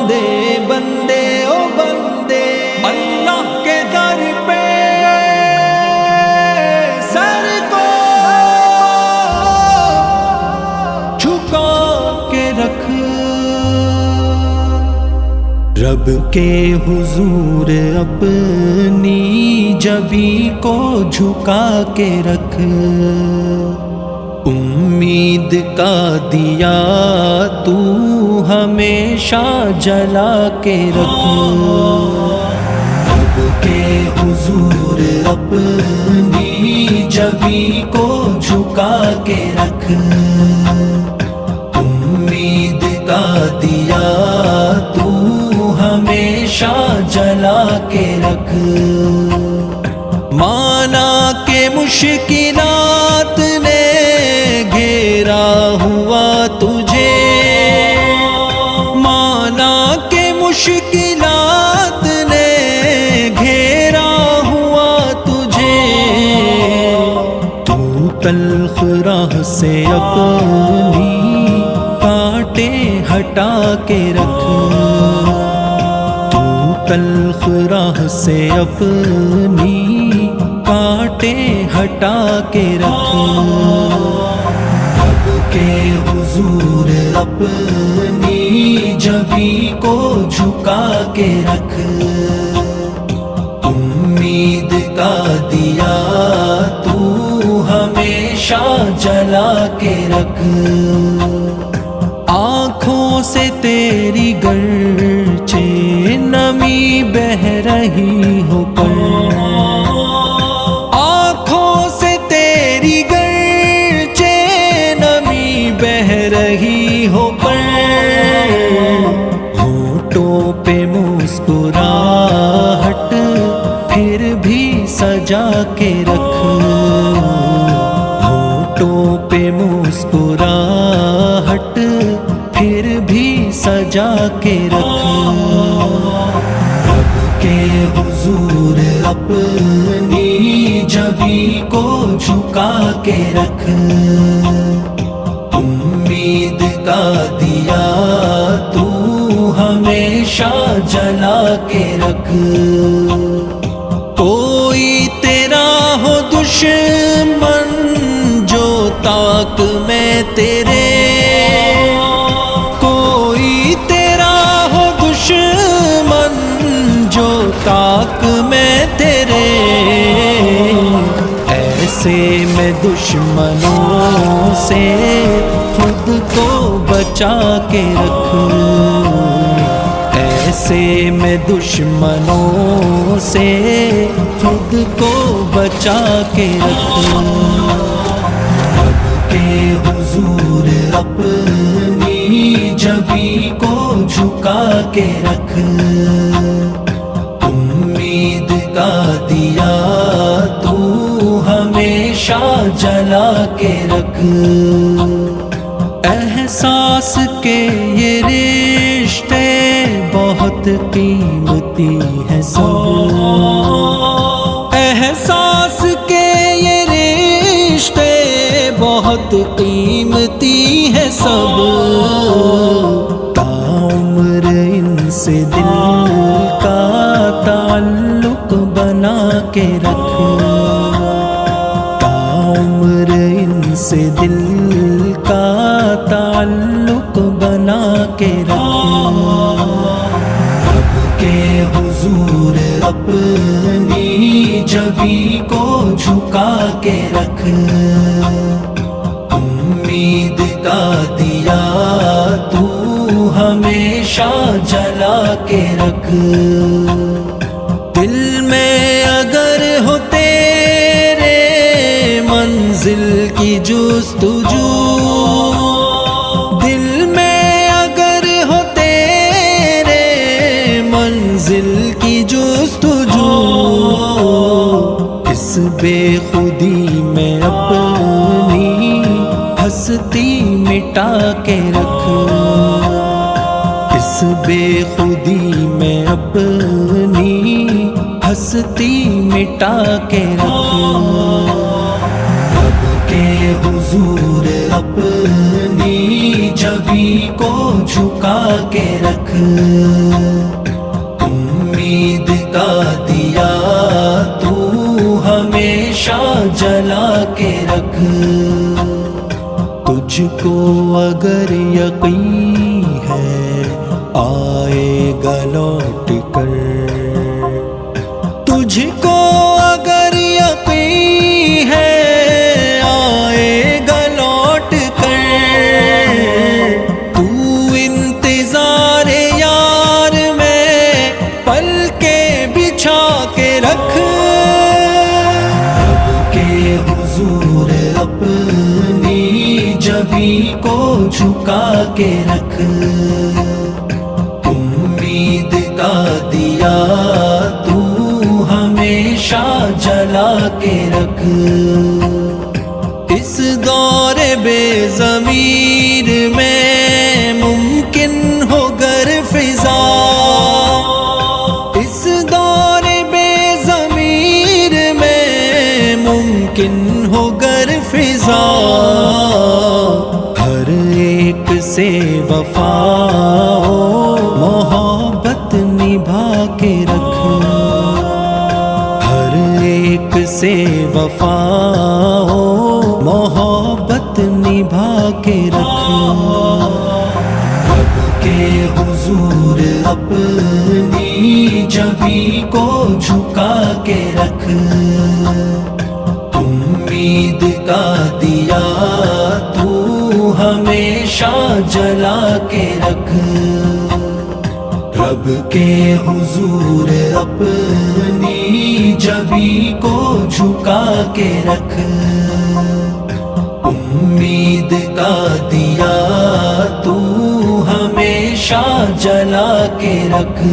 بندے بندے او بندے اللہ کے در پہ سر کو جھکا کے رکھ، رب کے حضور اپنی جبیں کو جھکا کے رکھ، امید کا دیا تو ہمیشہ جلا کے رکھ، رب کے حضور اپنی جبیں کو جھکا کے رکھ، امید کا دیا تو ہمیشہ جلا کے رکھ، مانا کہ مشکلات نے گھیرا ہوا تجھے، مانا کہ مشکلات نے گھیرا ہوا تجھے، تو تلخ راہ سے اپنی کانٹے ہٹا کے رکھ، تو تلخ راہ سے اپنی کانٹے ہٹا کے رکھ، رب کے حضور اپنی جبیں کو جھکا کے رکھ، امید کا دیا تو ہمیشہ جلا کے رکھ، آنکھوں سے تیری گرچہ نمی بہہ رہی ہو پر، آنکھوں سے تیری گرچہ نمی بہہ رہی ہو پر، ہونٹوں پہ مسکراہٹ پھر بھی سجا کے رکھ، ہونٹوں پہ مسکراہٹ پھر بھی سجا کے رکھ، رب کے حضور اپنی جبیں کو جھکا کے رکھ، امید کا دیا تو ہمیشہ جلا کے رکھ، کوئی تیرا ہو دشمن جو طاق میں تیرے، کوئی تیرا ہو دشمن جو طاق میں تیرے، ایسے میں دشمنوں سے خود کو بچا کے رکھ، ایسے میں دشمنوں سے خود کو بچا کے رکھ، رب کے حضور اپنی جبیں کو جھکا کے رکھ، امید کا دیا تو ہمیشہ جلا کے رکھ، احساس کے یہ رشتے بہت قیمتی ہے سب، احساس کے یہ رشتے بہت قیمتی ہے سب، تاعمر ان سے دل کا تعلق بنا کے رکھ، تاعمر ان سے دل کا تعلق بنا کے رکھ، رب کے حضور اپنی جبیں کو جھکا کے رکھ، امید کا دیا تو ہمیشہ جلا کے رکھ، دل میں اگر ہو تیرے منزل کی جستجو، دل میں اگر ہو تیرے منزل کی جستجو، اس بے خودی میں اپنی ہستی مٹا کے رکھ، اس بے خودی میں اپنی ہستی مٹا کے رکھ، رب کے حضور اپنی جبیں کو جھکا کے رکھ، امید کا دیا تو ہمیشہ جلا کے رکھ، تجھ کو اگر یقین ہے آئے گا لوٹ کر، تجھ کو اگر یقین ہے آئے گا لوٹ کر، تو انتظار یار میں پل کے بچھا کے رکھ، رب کے حضور اپنی جبیں کو جھکا کے رکھ، امید کا دیا تو ہمیشہ جلا کے رکھ، اس دور بے ضمیر میں ممکن ہو گر فضا، اس دور بے ضمیر میں ممکن ہو گر فضا، ہر ایک سے وفا محبت نبھا کے رکھ، ہر ایک سے وفا محبت نبھا کے رکھ، رب کے حضور اپنی جبیں کو جھکا کے رکھ، امید کا دیا تو ہمیشہ جلا کے رکھ، رب کے حضور اپنی جبیں کو جھکا کے رکھ، امید کا دیا تو ہمیشہ جلا کے رکھ۔